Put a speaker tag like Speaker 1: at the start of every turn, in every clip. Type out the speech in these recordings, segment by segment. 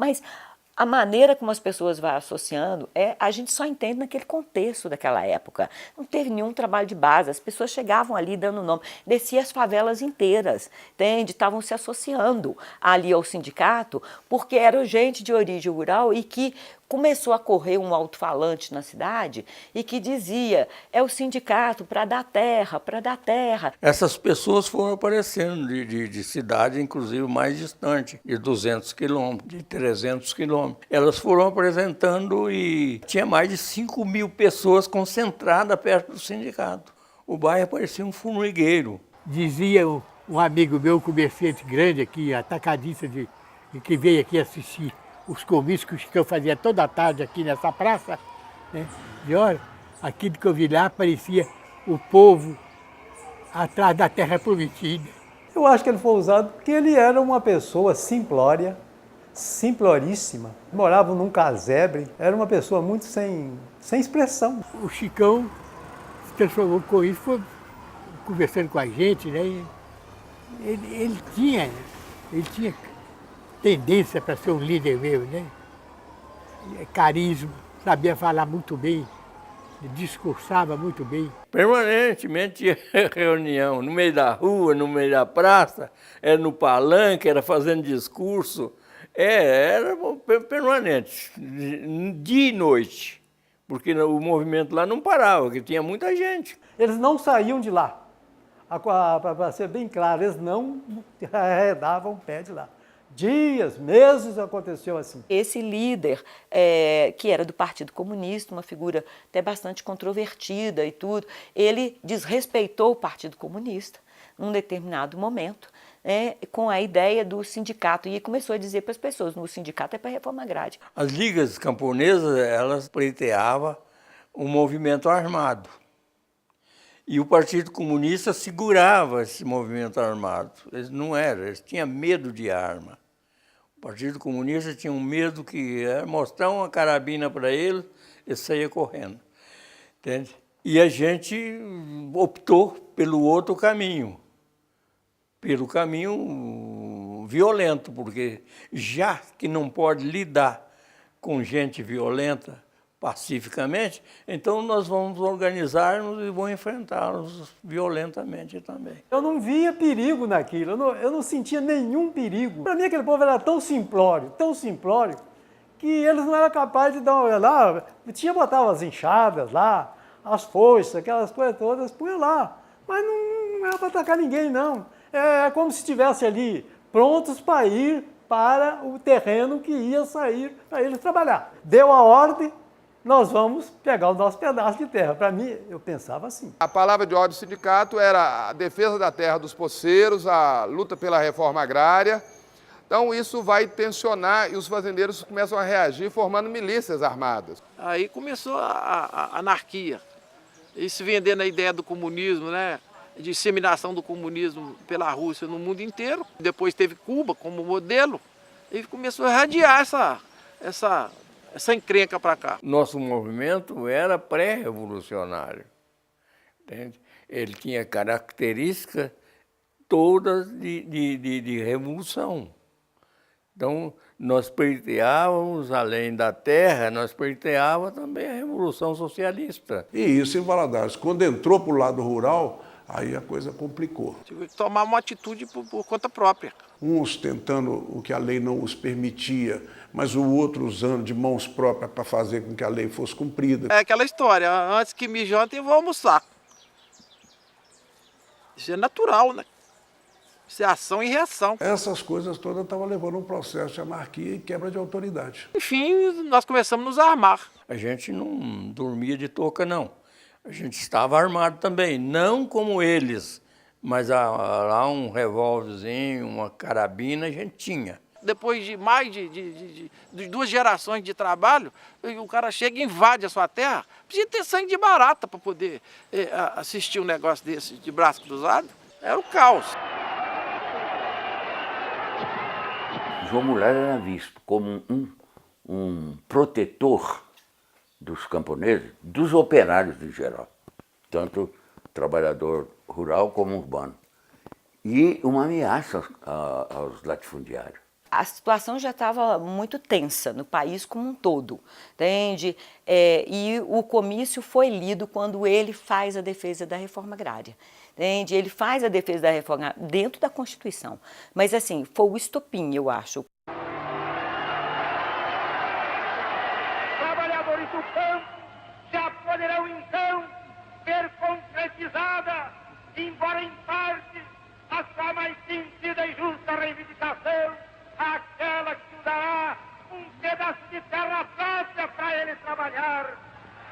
Speaker 1: Mas a maneira como as pessoas vão associando, a gente só entende naquele contexto daquela época. Não teve nenhum trabalho de base, as pessoas chegavam ali dando nome, descia as favelas inteiras, entende? Estavam se associando ali ao sindicato, porque era gente de origem rural e que começou a correr um alto-falante na cidade e que dizia, é o sindicato para dar terra, para dar terra.
Speaker 2: Essas pessoas foram aparecendo de cidade, inclusive mais distante, de 200 quilômetros, de 300 quilômetros. Elas foram apresentando e tinha mais de 5.000 pessoas concentradas perto do sindicato. O bairro parecia um formigueiro.
Speaker 3: Dizia um amigo meu, comerciante grande aqui, atacadista, que veio aqui assistir os comícios que eu fazia toda tarde aqui nessa praça, né? E olha, aquilo que eu vi lá parecia o povo atrás da terra prometida.
Speaker 4: Eu acho que ele foi usado porque ele era uma pessoa simplória, simploríssima. Morava num casebre, era uma pessoa muito sem expressão.
Speaker 3: O Chicão se transformou com isso, foi conversando com a gente, né? Ele tinha tendência para ser um líder mesmo, né? Carisma, sabia falar muito bem, discursava muito bem.
Speaker 2: Permanentemente tinha reunião, no meio da rua, no meio da praça, era no palanque, era fazendo discurso. Era permanente, dia e noite, porque o movimento lá não parava, porque tinha muita gente.
Speaker 4: Eles não saíam de lá, para ser bem claro, eles não arredavam o pé de lá. Dias, meses aconteceu assim.
Speaker 1: Esse líder, que era do Partido Comunista, uma figura até bastante controvertida e tudo, ele desrespeitou o Partido Comunista num determinado momento, com a ideia do sindicato, e começou a dizer para as pessoas, no sindicato é para a reforma agrária.
Speaker 2: As ligas camponesas, elas pleiteavam um movimento armado. E o Partido Comunista segurava esse movimento armado. Eles não eram, eles tinham medo de arma. O Partido Comunista tinha um medo que era mostrar uma carabina para eles, eles saíam correndo. Entende? E a gente optou pelo outro caminho, pelo caminho violento, porque já que não pode lidar com gente violenta pacificamente, então nós vamos organizar-nos e vamos enfrentá-los violentamente também.
Speaker 4: Eu não via perigo naquilo, eu não sentia nenhum perigo. Para mim aquele povo era tão simplório, que eles não eram capazes de dar uma olhada lá, botava as enxadas lá, as foices, aquelas coisas todas, punha lá. Mas não era para atacar ninguém, não. É como se estivesse ali prontos para ir para o terreno que ia sair para eles trabalhar. Deu a ordem, nós vamos pegar o nosso pedaço de terra. Para mim, eu pensava assim.
Speaker 5: A palavra de ordem do sindicato era a defesa da terra dos poceiros, a luta pela reforma agrária. Então isso vai tensionar e os fazendeiros começam a reagir formando milícias armadas.
Speaker 6: Aí começou a anarquia. E se vendendo a ideia do comunismo, né? Disseminação do comunismo pela Rússia no mundo inteiro. Depois teve Cuba como modelo e começou a irradiar essa encrenca para cá.
Speaker 2: Nosso movimento era pré-revolucionário, entende? Ele tinha características todas de revolução. Então, nós pleiteávamos, além da terra, nós pleiteávamos também a Revolução Socialista.
Speaker 7: E isso em Valadares. Quando entrou para o lado rural, aí a coisa complicou.
Speaker 6: Tive que tomar uma atitude por conta própria.
Speaker 7: Uns tentando o que a lei não os permitia, mas o outro usando de mãos próprias para fazer com que a lei fosse cumprida.
Speaker 6: É aquela história, antes que me jantem, eu vou almoçar. Isso é natural, né? Isso é ação e reação.
Speaker 7: Essas coisas todas estavam levando um processo de anarquia e quebra de autoridade.
Speaker 6: Enfim, nós começamos a nos armar.
Speaker 2: A gente não dormia de touca, não. A gente estava armado também, não como eles, mas lá um revólverzinho, uma carabina a gente tinha.
Speaker 6: Depois de mais de 2 gerações de trabalho, o cara chega e invade a sua terra. Precisa ter sangue de barata para poder assistir um negócio desse de braço cruzado. Era o caos.
Speaker 8: João Mulher era visto como um protetor dos camponeses, dos operários em geral, tanto trabalhador rural como urbano, e uma ameaça aos latifundiários.
Speaker 1: a situação já estava muito tensa no país como um todo, entende? E o comício foi lido quando ele faz a defesa da reforma agrária. Entende? Ele faz a defesa da reforma dentro da Constituição. Mas, assim, foi o estopim, eu acho.
Speaker 9: Trabalhadores do campo já poderão, então, ver concretizada, embora em parte, a sua mais sentida e justa reivindicação, aquela que dará um pedaço de terra própria para ele trabalhar,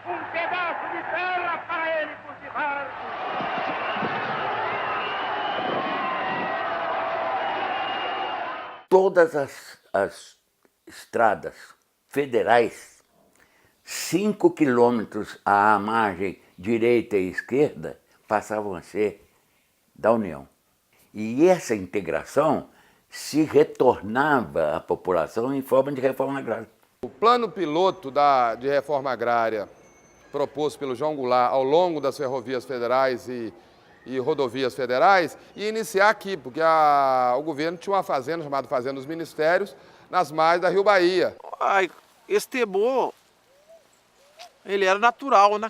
Speaker 9: um pedaço de terra para ele cultivar.
Speaker 8: Todas as estradas federais, 5 quilômetros à margem direita e esquerda, passavam a ser da União. E essa integração se retornava à população em forma de reforma agrária.
Speaker 5: O plano piloto de reforma agrária proposto pelo João Goulart ao longo das ferrovias federais e rodovias federais ia iniciar aqui, porque o governo tinha uma fazenda chamada Fazenda dos Ministérios, nas margens da Rio Bahia.
Speaker 6: Esse temor, ele era natural, né?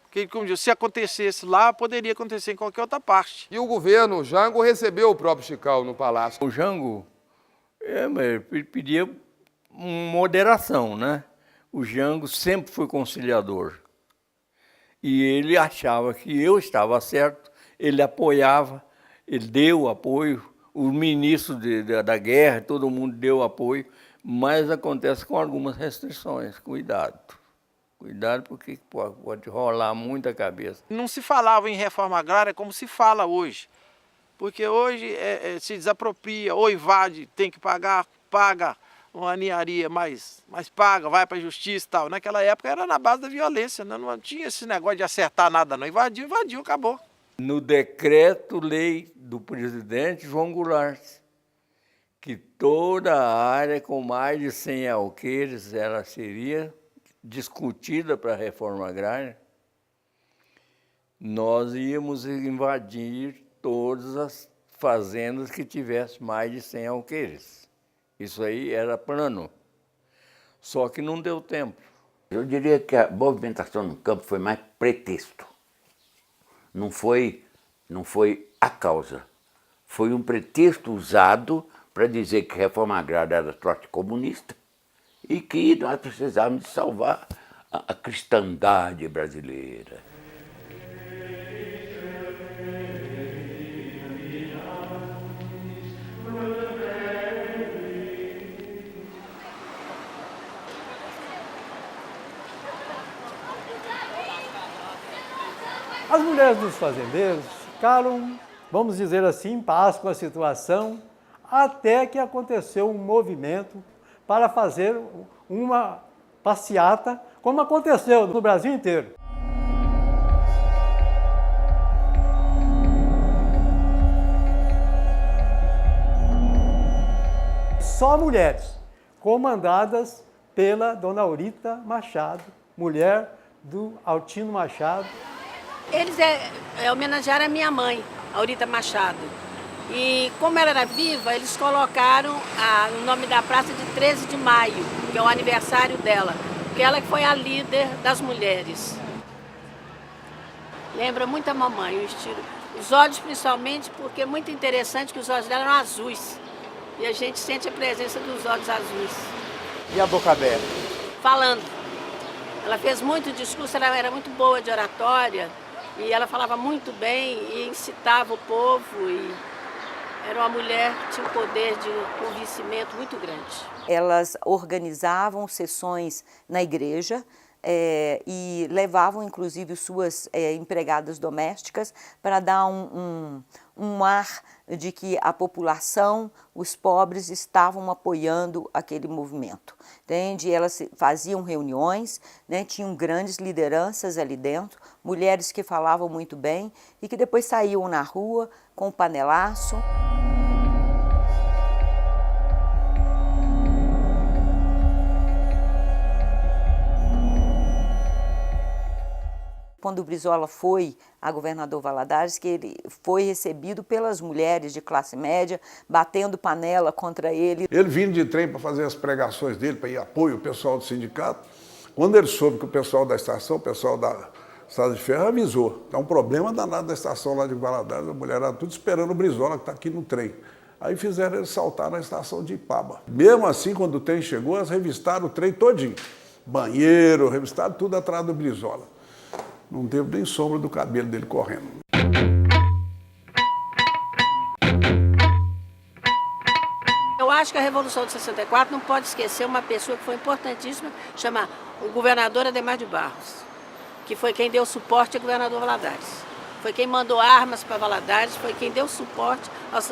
Speaker 6: Porque, como diz, se acontecesse lá, poderia acontecer em qualquer outra parte.
Speaker 5: E o governo, o Jango, recebeu o próprio Chicão no palácio.
Speaker 2: O Jango pedia moderação, né? O Jango sempre foi conciliador. E ele achava que eu estava certo, ele apoiava, ele deu apoio, o ministro da guerra, todo mundo deu apoio, mas acontece com algumas restrições, cuidado. Cuidado porque pode rolar muita cabeça.
Speaker 6: Não se falava em reforma agrária como se fala hoje, porque hoje se desapropria, ou invade, tem que pagar, paga uma ninharia, mas paga, vai para a justiça e tal. Naquela época era na base da violência, né? Não tinha esse negócio de acertar nada, não. Invadiu, acabou.
Speaker 2: No decreto-lei do presidente João Goulart, que toda a área com mais de 100 alqueires ela seria discutida para a reforma agrária, nós íamos invadir todas as fazendas que tivessem mais de 100 alqueires. Isso aí era plano, só que não deu tempo.
Speaker 8: Eu diria que a movimentação no campo foi mais pretexto. Não foi a causa. Foi um pretexto usado para dizer que a reforma agrária era trote comunista e que nós precisávamos de salvar a cristandade brasileira.
Speaker 4: As mulheres dos fazendeiros ficaram, vamos dizer assim, em paz com a situação, até que aconteceu um movimento para fazer uma passeata, como aconteceu no Brasil inteiro. Só mulheres, comandadas pela dona Aurita Machado, mulher do Altino Machado.
Speaker 10: Eles homenagearam a minha mãe, Aurita Machado. E como ela era viva, eles colocaram o nome da praça de 13 de maio, que é o aniversário dela, porque ela foi a líder das mulheres. Lembra muito a mamãe, o estilo. Os olhos principalmente, porque é muito interessante que os olhos dela eram azuis. E a gente sente a presença dos olhos azuis.
Speaker 4: E a boca aberta?
Speaker 10: Falando. Ela fez muito discurso, ela era muito boa de oratória, e ela falava muito bem e incitava o povo. E era uma mulher que tinha um poder de convencimento muito grande.
Speaker 1: Elas organizavam sessões na igreja e levavam, inclusive, suas empregadas domésticas para dar um ar de que a população, os pobres, estavam apoiando aquele movimento. Entende? Elas faziam reuniões, né? Tinham grandes lideranças ali dentro, mulheres que falavam muito bem e que depois saíam na rua com o panelaço. Quando o Brizola foi a governador Valadares, que ele foi recebido pelas mulheres de classe média, batendo panela contra ele.
Speaker 7: Ele vindo de trem para fazer as pregações dele, para ir apoio ao pessoal do sindicato. Quando ele soube que o pessoal da estação, o pessoal da Estrada de Ferro avisou. É um problema danado da estação lá de Valadares, a mulherada tudo esperando o Brizola, que está aqui no trem. Aí fizeram ele saltar na estação de Ipaba. Mesmo assim, quando o trem chegou, elas revistaram o trem todinho. Banheiro, revistaram tudo atrás do Brizola. Não teve nem sombra do cabelo dele correndo.
Speaker 10: Eu acho que a Revolução de 64 não pode esquecer uma pessoa que foi importantíssima, chama o governador Adhemar de Barros, que foi quem deu suporte ao governador Valadares. Foi quem mandou armas para Valadares, foi quem deu suporte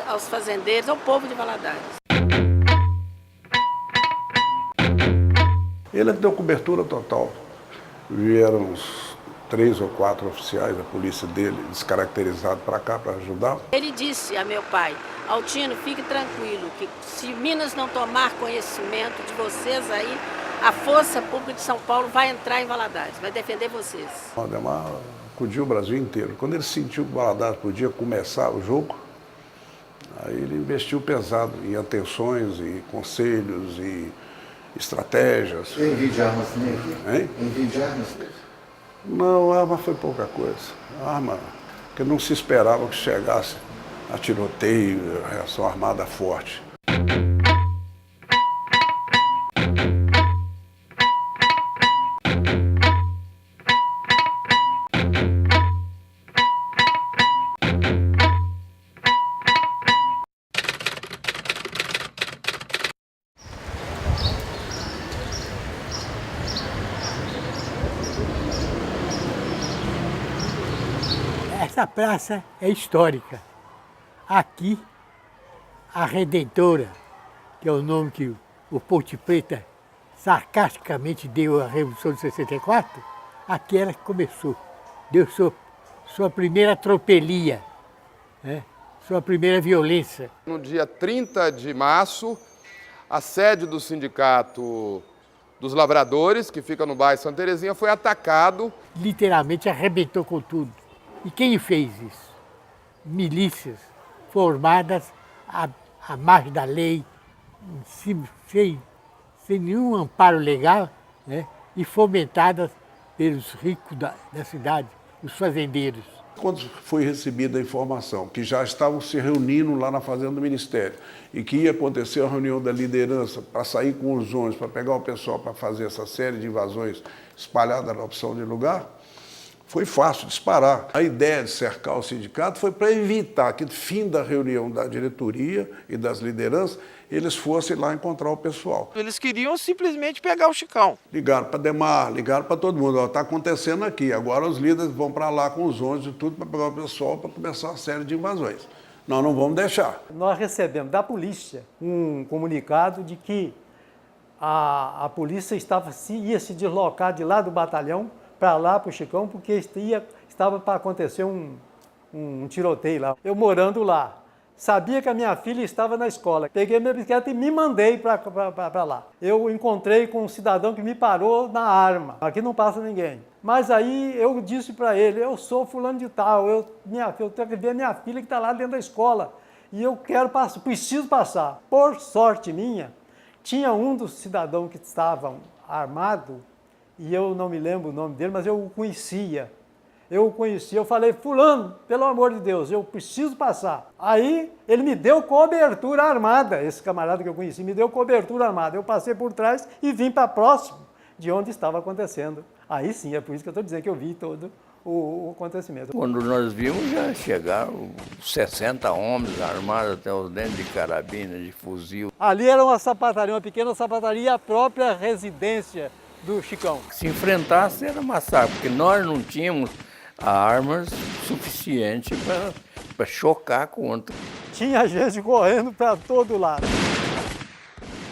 Speaker 10: aos fazendeiros, ao povo de Valadares.
Speaker 7: Ele deu cobertura total. Vieram uns 3 ou 4 oficiais da polícia dele, descaracterizados, para cá para ajudar.
Speaker 10: Ele disse a meu pai: Altino, fique tranquilo, que se Minas não tomar conhecimento de vocês aí, a Força Pública de São Paulo vai entrar em Valadares, vai defender vocês.
Speaker 7: O Adhemar acudiu o Brasil inteiro. Quando ele sentiu que o Valadares podia começar o jogo, aí ele investiu pesado em atenções, e conselhos, e estratégias.
Speaker 11: E envio de armas também aqui?
Speaker 7: Hein?
Speaker 11: Envio de armas?
Speaker 7: Não, a arma foi pouca coisa. A arma, que não se esperava que chegasse a tiroteio, a reação armada forte.
Speaker 3: Essa praça é histórica. Aqui, a Redentora, que é o nome que o Ponte Preta sarcasticamente deu à Revolução de 64, aqui ela começou. Deu sua primeira tropelia, né? Sua primeira violência.
Speaker 5: No dia 30 de março, a sede do Sindicato dos Lavradores, que fica no bairro Santa Terezinha, foi atacado. Literalmente
Speaker 3: arrebentou com tudo. E quem fez isso? Milícias formadas à margem da lei, sem nenhum amparo legal, né? E fomentadas pelos ricos da cidade, os fazendeiros.
Speaker 7: Quando foi recebida a informação que já estavam se reunindo lá na fazenda do Ministério e que ia acontecer a reunião da liderança para sair com os ônibus, para pegar o pessoal para fazer essa série de invasões espalhadas na opção de lugar, foi fácil disparar. A ideia de cercar o sindicato foi para evitar que, no fim da reunião da diretoria e das lideranças, eles fossem lá encontrar o pessoal.
Speaker 6: Eles queriam simplesmente pegar o Chicão.
Speaker 7: Ligaram para Adhemar, ligaram para todo mundo. Está acontecendo aqui. Agora os líderes vão para lá com os ônibus e tudo para pegar o pessoal para começar a série de invasões. Nós não vamos deixar.
Speaker 4: Nós recebemos da polícia um comunicado de que a polícia ia se deslocar de lá do batalhão para lá, para o Chicão, porque estava para acontecer um tiroteio lá. Eu morando lá, sabia que a minha filha estava na escola. Peguei minha bicicleta e me mandei para lá. Eu encontrei com um cidadão que me parou na arma. Aqui não passa ninguém. Mas aí eu disse para ele: eu sou fulano de tal, eu tenho que ver minha filha que está lá dentro da escola. E eu preciso passar. Por sorte minha, tinha um dos cidadãos que estavam armados, e eu não me lembro o nome dele, mas eu o conhecia. Eu falei: fulano, pelo amor de Deus, eu preciso passar. Aí ele me deu cobertura armada, esse camarada que eu conheci me deu cobertura armada. Eu passei por trás e vim para próximo de onde estava acontecendo. Aí sim, é por isso que eu estou dizendo que eu vi todo o acontecimento.
Speaker 2: Quando nós vimos, já chegaram 60 homens armados até os dentes de carabina, de fuzil.
Speaker 4: Ali era uma sapataria, uma pequena sapataria, e a própria residência do Chicão.
Speaker 2: Se enfrentasse era massacre, porque nós não tínhamos armas suficientes para chocar contra.
Speaker 4: Tinha gente correndo para todo lado.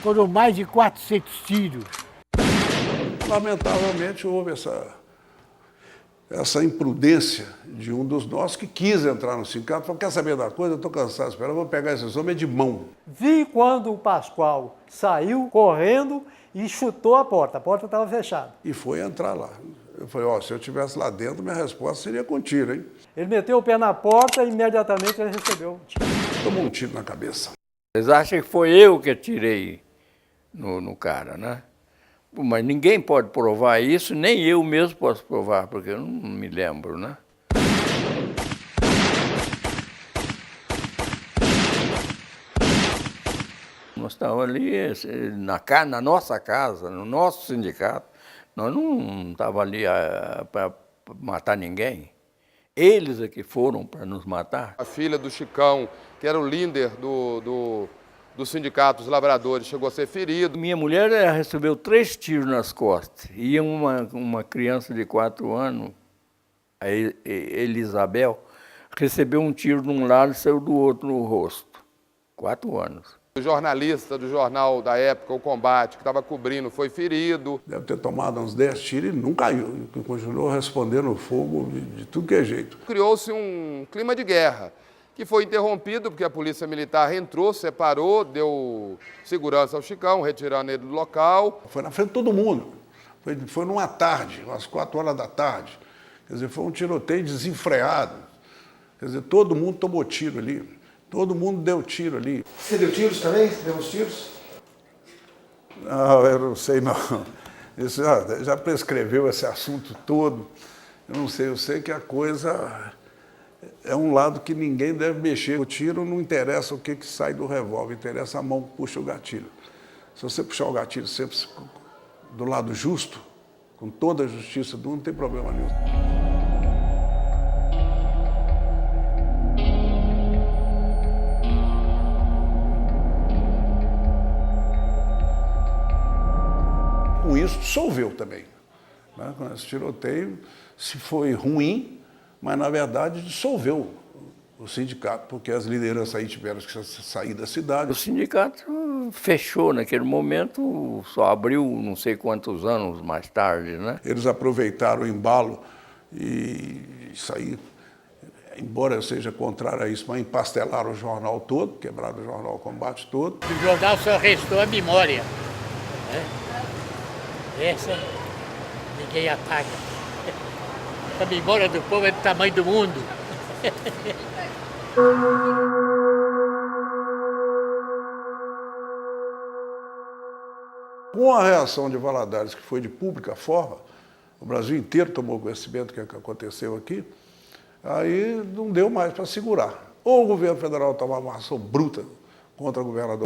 Speaker 3: Foram mais de 400 tiros.
Speaker 7: Lamentavelmente houve essa imprudência de um dos nossos que quis entrar no sindicato. Falou: quer saber da coisa? Eu estou cansado de esperar, vou pegar esses homens de mão.
Speaker 4: Vi quando o Pascoal saiu correndo e chutou a porta estava fechada.
Speaker 7: E foi entrar lá. Eu falei, ó, se eu estivesse lá dentro, minha resposta seria com tiro, hein?
Speaker 4: Ele meteu o pé na porta e imediatamente ele recebeu o tiro.
Speaker 7: Tomou um tiro na cabeça.
Speaker 2: Eles acham que foi eu que atirei no cara, né? Mas ninguém pode provar isso, nem eu mesmo posso provar, porque eu não me lembro, né? Nós estávamos ali na nossa casa, no nosso sindicato. Nós não estávamos ali para matar ninguém. Eles é que foram para nos matar.
Speaker 5: A filha do Chicão, que era o líder do Sindicato dos Lavradores, chegou a ser ferido.
Speaker 2: Minha mulher recebeu 3 tiros nas costas. E uma criança de 4 anos, a Elisabel, recebeu um tiro de um lado e saiu do outro no rosto. 4 anos.
Speaker 5: O jornalista do jornal da época, O Combate, que estava cobrindo, foi ferido.
Speaker 7: Deve ter tomado uns 10 tiros e não caiu. Continuou respondendo fogo de tudo que é jeito.
Speaker 5: Criou-se um clima de guerra, que foi interrompido porque a polícia militar entrou, separou, deu segurança ao Chicão, retirando ele do local.
Speaker 7: Foi na frente de todo mundo. Foi numa tarde, umas 4 horas da tarde. Quer dizer, foi um tiroteio desenfreado. Quer dizer, todo mundo tomou tiro ali. Todo mundo deu tiro ali.
Speaker 11: Você deu tiros também? Você deu uns tiros?
Speaker 7: Não, eu não sei não. Isso já prescreveu esse assunto todo. Eu não sei, eu sei que a coisa é um lado que ninguém deve mexer. O tiro não interessa o que sai do revólver, interessa a mão que puxa o gatilho. Se você puxar o gatilho sempre do lado justo, com toda a justiça do mundo, não tem problema nenhum. Com isso, dissolveu também. Né? Com esse tiroteio, se foi ruim, mas, na verdade, dissolveu o sindicato, porque as lideranças aí tiveram que sair da cidade.
Speaker 2: O sindicato fechou naquele momento, só abriu não sei quantos anos mais tarde, né?
Speaker 7: Eles aproveitaram o embalo e saíram, embora eu seja contrário a isso, mas empastelaram o jornal todo, quebraram o jornal O Combate todo.
Speaker 3: Do jornal só restou a memória. Né? Essa ninguém apaga. A memória do povo é do tamanho do mundo.
Speaker 7: Com a reação de Valadares, que foi de pública forma, o Brasil inteiro tomou conhecimento do que aconteceu aqui, aí não deu mais para segurar. Ou o governo federal tomava uma ação bruta contra o governador,